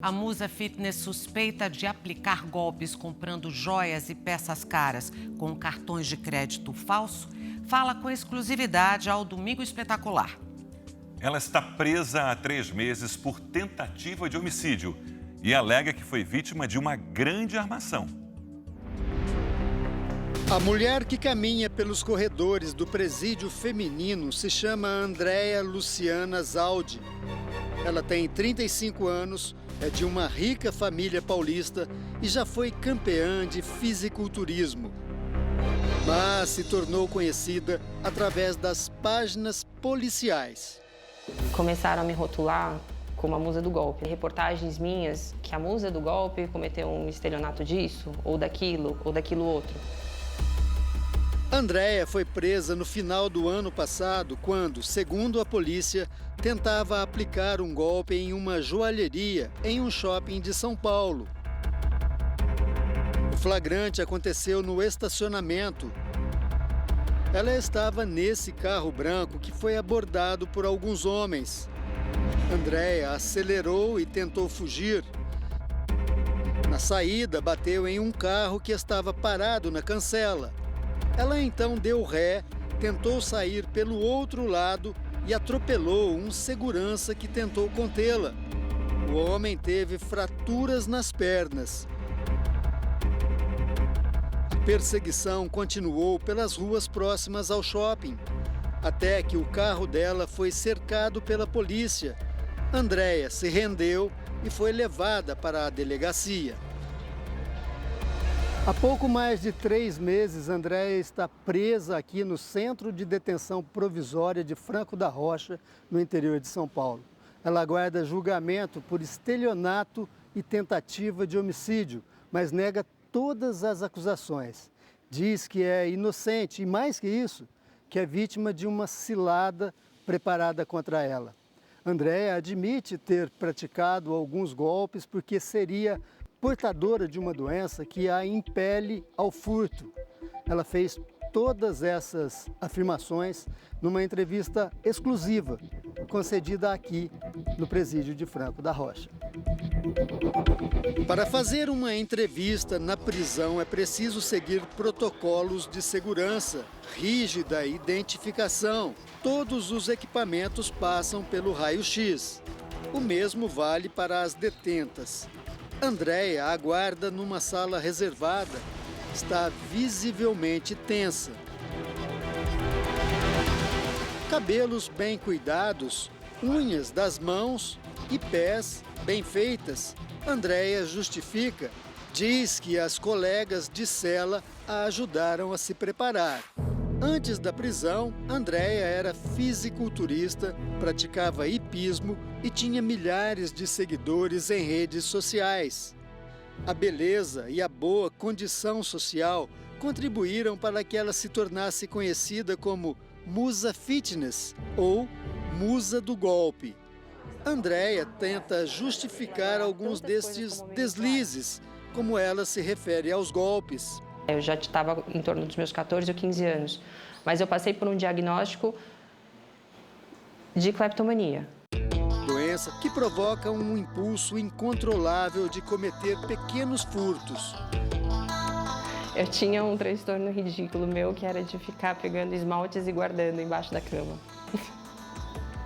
A Musa Fitness suspeita de aplicar golpes comprando joias e peças caras com cartões de crédito falso, fala com exclusividade ao Domingo Espetacular. Ela está presa há 3 meses por tentativa de homicídio e alega que foi vítima de uma grande armação. A mulher que caminha pelos corredores do presídio feminino se chama Andréa Luciana Zaldi. Ela tem 35 anos, é de uma rica família paulista e já foi campeã de fisiculturismo. Mas se tornou conhecida através das páginas policiais. Começaram a me rotular como a musa do golpe. Reportagens minhas que a musa do golpe cometeu um estelionato disso, ou daquilo outro. Andréa foi presa no final do ano passado quando, segundo a polícia, tentava aplicar um golpe em uma joalheria em um shopping de São Paulo. O flagrante aconteceu no estacionamento. Ela estava nesse carro branco que foi abordado por alguns homens. Andréa acelerou e tentou fugir. Na saída, bateu em um carro que estava parado na cancela. Ela então deu ré, tentou sair pelo outro lado e atropelou um segurança que tentou contê-la. O homem teve fraturas nas pernas. A perseguição continuou pelas ruas próximas ao shopping, até que o carro dela foi cercado pela polícia. Andréa se rendeu e foi levada para a delegacia. Há pouco mais de 3 meses, Andréa está presa aqui no Centro de Detenção Provisória de Franco da Rocha, no interior de São Paulo. Ela aguarda julgamento por estelionato e tentativa de homicídio, mas nega todas as acusações. Diz que é inocente e, mais que isso, que é vítima de uma cilada preparada contra ela. Andréa admite ter praticado alguns golpes porque seria portadora de uma doença que a impele ao furto. Ela fez todas essas afirmações numa entrevista exclusiva, concedida aqui no presídio de Franco da Rocha. Para fazer uma entrevista na prisão é preciso seguir protocolos de segurança, rígida identificação. Todos os equipamentos passam pelo raio-x. O mesmo vale para as detentas. Andréa aguarda numa sala reservada. Está visivelmente tensa. Cabelos bem cuidados, unhas das mãos e pés bem feitas. Andréa justifica, diz que as colegas de cela a ajudaram a se preparar. Antes da prisão, Andréa era fisiculturista, praticava hipismo e tinha milhares de seguidores em redes sociais. A beleza e a boa condição social contribuíram para que ela se tornasse conhecida como Musa Fitness ou Musa do Golpe. Andréa tenta justificar alguns destes deslizes, como ela se refere aos golpes. Eu já estava em torno dos meus 14 ou 15 anos, mas eu passei por um diagnóstico de cleptomania. Doença que provoca um impulso incontrolável de cometer pequenos furtos. Eu tinha um transtorno ridículo meu, que era de ficar pegando esmaltes e guardando embaixo da cama.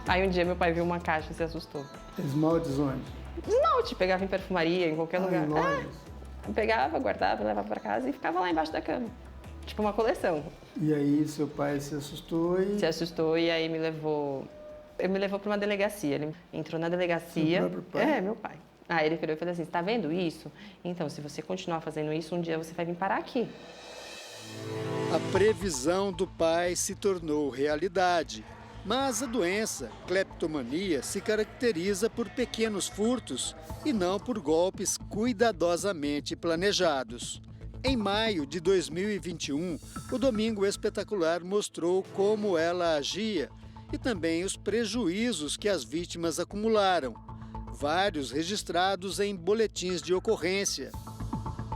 Aí um dia meu pai viu uma caixa e se assustou. Esmaltes onde? Esmalte, pegava em perfumaria, em qualquer lugar. Eu pegava, guardava, levava para casa e ficava lá embaixo da cama. Tipo uma coleção. E aí seu pai se assustou e... Se assustou e aí me levou para uma delegacia. Ele entrou na delegacia. Seu próprio pai? É, meu pai. Aí ele virou e falou assim: "Você tá vendo isso? Então, se você continuar fazendo isso, um dia você vai vir parar aqui." A previsão do pai se tornou realidade. Mas a doença, cleptomania, se caracteriza por pequenos furtos e não por golpes cuidadosamente planejados. Em maio de 2021, o Domingo Espetacular mostrou como ela agia e também os prejuízos que as vítimas acumularam, vários registrados em boletins de ocorrência.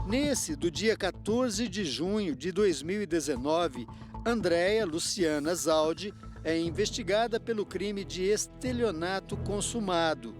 Nesse, do dia 14 de junho de 2019, Andréa Luciana Zaldi é investigada pelo crime de estelionato consumado.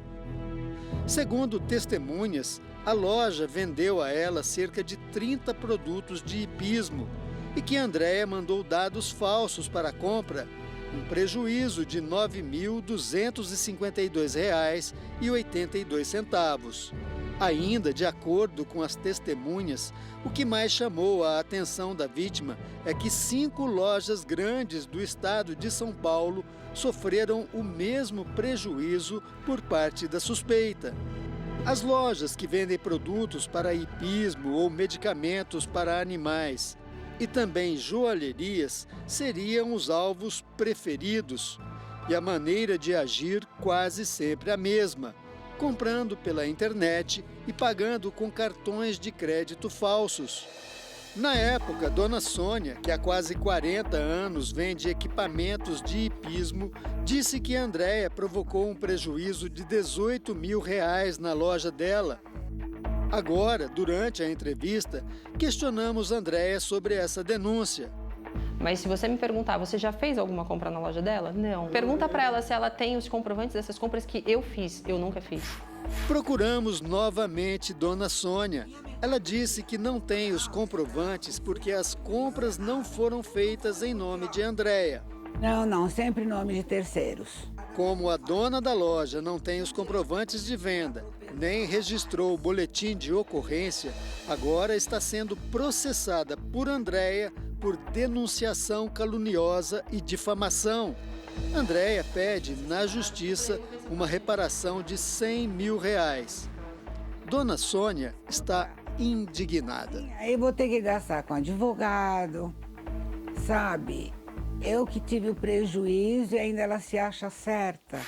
Segundo testemunhas, a loja vendeu a ela cerca de 30 produtos de hipismo e que Andréia mandou dados falsos para a compra, um prejuízo de R$ 9.252,82. Ainda, de acordo com as testemunhas, o que mais chamou a atenção da vítima é que 5 lojas grandes do estado de São Paulo sofreram o mesmo prejuízo por parte da suspeita. As lojas que vendem produtos para hipismo ou medicamentos para animais e também joalherias seriam os alvos preferidos. E a maneira de agir quase sempre a mesma: comprando pela internet e pagando com cartões de crédito falsos. Na época, Dona Sônia, que há quase 40 anos vende equipamentos de hipismo, disse que Andréia provocou um prejuízo de R$ 18 mil na loja dela. Agora, durante a entrevista, questionamos Andréia sobre essa denúncia. Mas se você me perguntar, você já fez alguma compra na loja dela? Não. Pergunta para ela se ela tem os comprovantes dessas compras que eu fiz. Eu nunca fiz. Procuramos novamente Dona Sônia. Ela disse que não tem os comprovantes porque as compras não foram feitas em nome de Andréia. Não, sempre em nome de terceiros. Como a dona da loja não tem os comprovantes de venda, nem registrou o boletim de ocorrência, agora está sendo processada por Andréia por denunciação caluniosa e difamação. Andréia pede na justiça uma reparação de R$ 100 mil. Dona Sônia está indignada. Aí vou ter que gastar com advogado, sabe? Eu que tive o prejuízo e ainda ela se acha certa.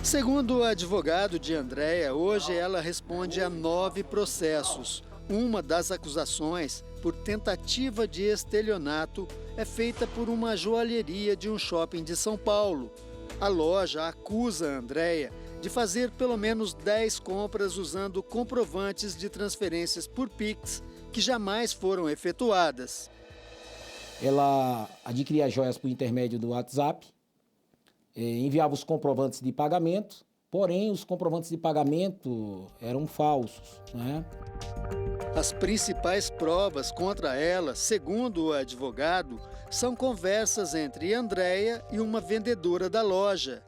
Segundo o advogado de Andréia, hoje ela responde a 9 processos. Uma das acusações, por tentativa de estelionato, é feita por uma joalheria de um shopping de São Paulo. A loja acusa a Andréia de fazer pelo menos 10 compras usando comprovantes de transferências por Pix que jamais foram efetuadas. Ela adquiria joias por intermédio do WhatsApp, enviava os comprovantes de pagamento, porém os comprovantes de pagamento eram falsos, né? As principais provas contra ela, segundo o advogado, são conversas entre Andréia e uma vendedora da loja.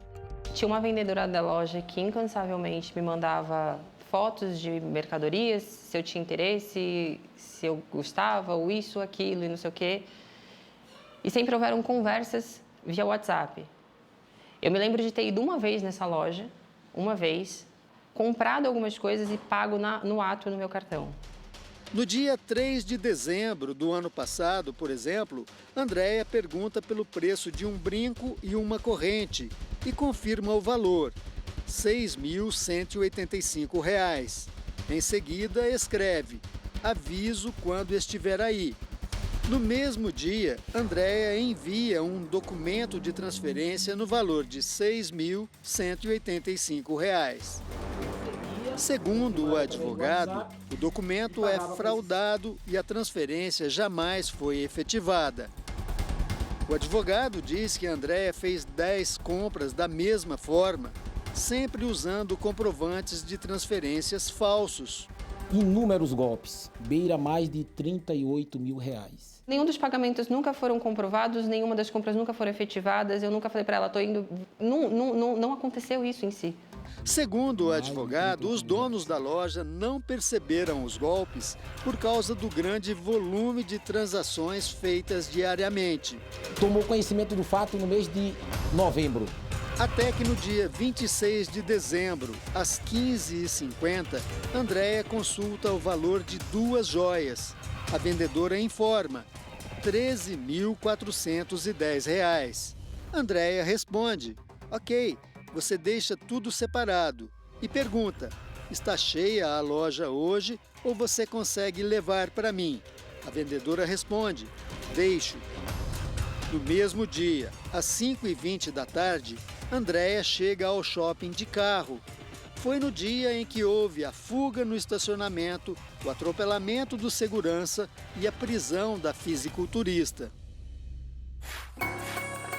Tinha uma vendedora da loja que incansavelmente me mandava fotos de mercadorias, se eu tinha interesse, se eu gostava, ou isso, aquilo e não sei o quê. E sempre houveram conversas via WhatsApp. Eu me lembro de ter ido uma vez nessa loja, comprado algumas coisas e pago no ato no meu cartão. No dia 3 de dezembro do ano passado, por exemplo, Andréia pergunta pelo preço de um brinco e uma corrente e confirma o valor, R$ 6.185. Em seguida, escreve: aviso quando estiver aí. No mesmo dia, Andréia envia um documento de transferência no valor de R$ 6.185. Segundo o advogado, o documento é fraudado e a transferência jamais foi efetivada. O advogado diz que Andréia fez 10 compras da mesma forma, sempre usando comprovantes de transferências falsos. Inúmeros golpes, beira mais de R$ 38 mil. Nenhum dos pagamentos nunca foram comprovados, nenhuma das compras nunca foram efetivadas. Eu nunca falei para ela, estou indo... Não aconteceu isso em si. Segundo o advogado, os donos da loja não perceberam os golpes por causa do grande volume de transações feitas diariamente. Tomou conhecimento do fato no mês de novembro. Até que no dia 26 de dezembro, às 15h50, Andréia consulta o valor de 2 joias. A vendedora informa: R$ 13.410. Andréia responde: ok, você deixa tudo separado. E pergunta: está cheia a loja hoje ou você consegue levar para mim? A vendedora responde: deixo. No mesmo dia, às 5h20 da tarde, Andréia chega ao shopping de carro. Foi no dia em que houve a fuga no estacionamento, o atropelamento do segurança e a prisão da fisiculturista.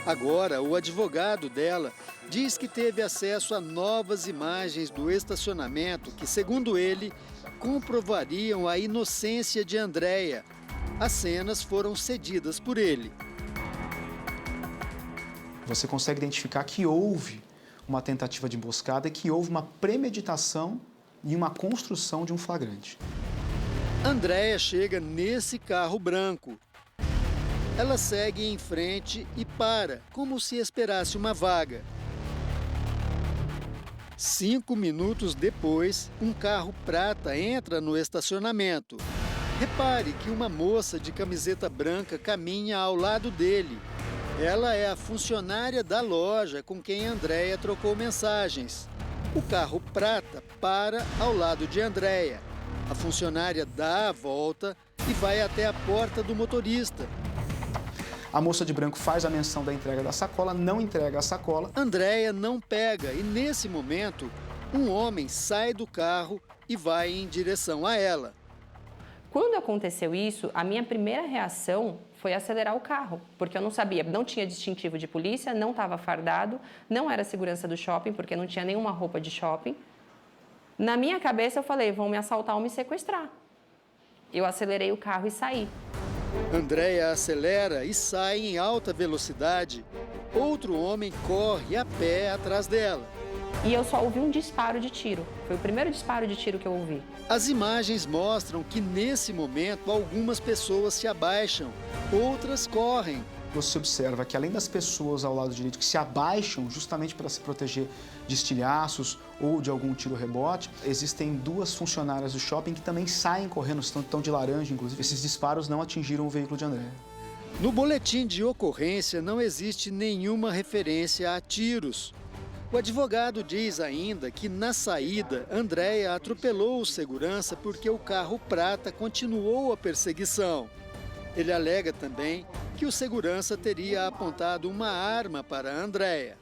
Agora, o advogado dela diz que teve acesso a novas imagens do estacionamento que, segundo ele, comprovariam a inocência de Andréia. As cenas foram cedidas por ele. Você consegue identificar que houve uma tentativa de emboscada e que houve uma premeditação e uma construção de um flagrante. Andréia chega nesse carro branco. Ela segue em frente e para, como se esperasse uma vaga. 5 minutos depois, um carro prata entra no estacionamento. Repare que uma moça de camiseta branca caminha ao lado dele. Ela é a funcionária da loja com quem Andréia trocou mensagens. O carro prata para ao lado de Andréia. A funcionária dá a volta e vai até a porta do motorista. A moça de branco faz a menção da entrega da sacola, não entrega a sacola. Andréia não pega e, nesse momento, um homem sai do carro e vai em direção a ela. Quando aconteceu isso, a minha primeira reação foi acelerar o carro, porque eu não sabia, não tinha distintivo de polícia, não estava fardado, não era segurança do shopping, porque não tinha nenhuma roupa de shopping. Na minha cabeça eu falei, vão me assaltar ou me sequestrar. Eu acelerei o carro e saí. Andréia acelera e sai em alta velocidade. Outro homem corre a pé atrás dela. E eu só ouvi um disparo de tiro. Foi o primeiro disparo de tiro que eu ouvi. As imagens mostram que, nesse momento, algumas pessoas se abaixam, outras correm. Você observa que, além das pessoas ao lado direito que se abaixam justamente para se proteger de estilhaços ou de algum tiro-rebote, existem 2 funcionárias do shopping que também saem correndo, estão de laranja, inclusive. Esses disparos não atingiram o veículo de Andréia. No boletim de ocorrência não existe nenhuma referência a tiros. O advogado diz ainda que, na saída, Andréia atropelou o segurança porque o carro prata continuou a perseguição. Ele alega também que o segurança teria apontado uma arma para Andréia.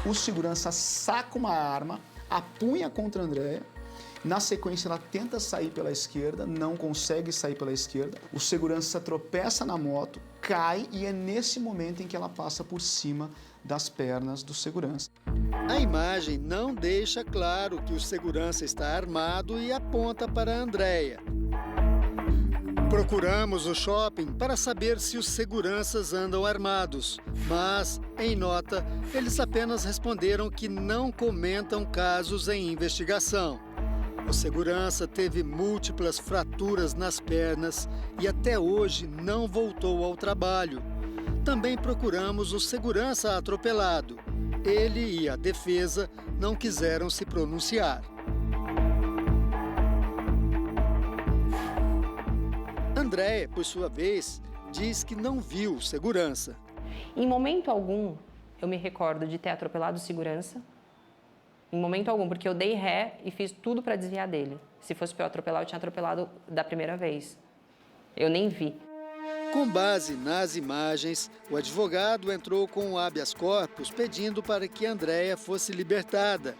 O segurança saca uma arma, apunha contra a Andréia. Na sequência, ela tenta sair pela esquerda, não consegue sair pela esquerda. O segurança tropeça na moto, cai e é nesse momento em que ela passa por cima das pernas do segurança. A imagem não deixa claro que o segurança está armado e aponta para Andréia. Procuramos o shopping para saber se os seguranças andam armados, mas, em nota, eles apenas responderam que não comentam casos em investigação. O segurança teve múltiplas fraturas nas pernas e até hoje não voltou ao trabalho. Também procuramos o segurança atropelado. Ele e a defesa não quiseram se pronunciar. Andréia, por sua vez, diz que não viu o segurança. Em momento algum, eu me recordo de ter atropelado o segurança. Em momento algum, porque eu dei ré e fiz tudo para desviar dele. Se fosse para eu atropelar, eu tinha atropelado da primeira vez. Eu nem vi. Com base nas imagens, o advogado entrou com o habeas corpus pedindo para que Andréia fosse libertada.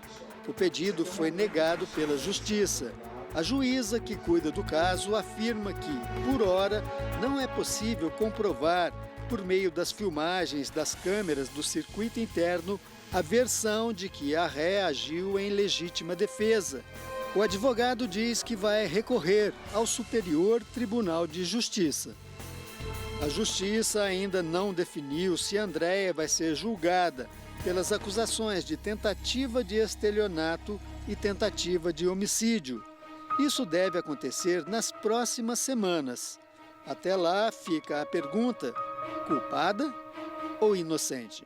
O pedido foi negado pela Justiça. A juíza que cuida do caso afirma que, por hora, não é possível comprovar, por meio das filmagens das câmeras do circuito interno, a versão de que a ré agiu em legítima defesa. O advogado diz que vai recorrer ao Superior Tribunal de Justiça. A Justiça ainda não definiu se Andréia vai ser julgada pelas acusações de tentativa de estelionato e tentativa de homicídio. Isso deve acontecer nas próximas semanas. Até lá fica a pergunta: culpada ou inocente?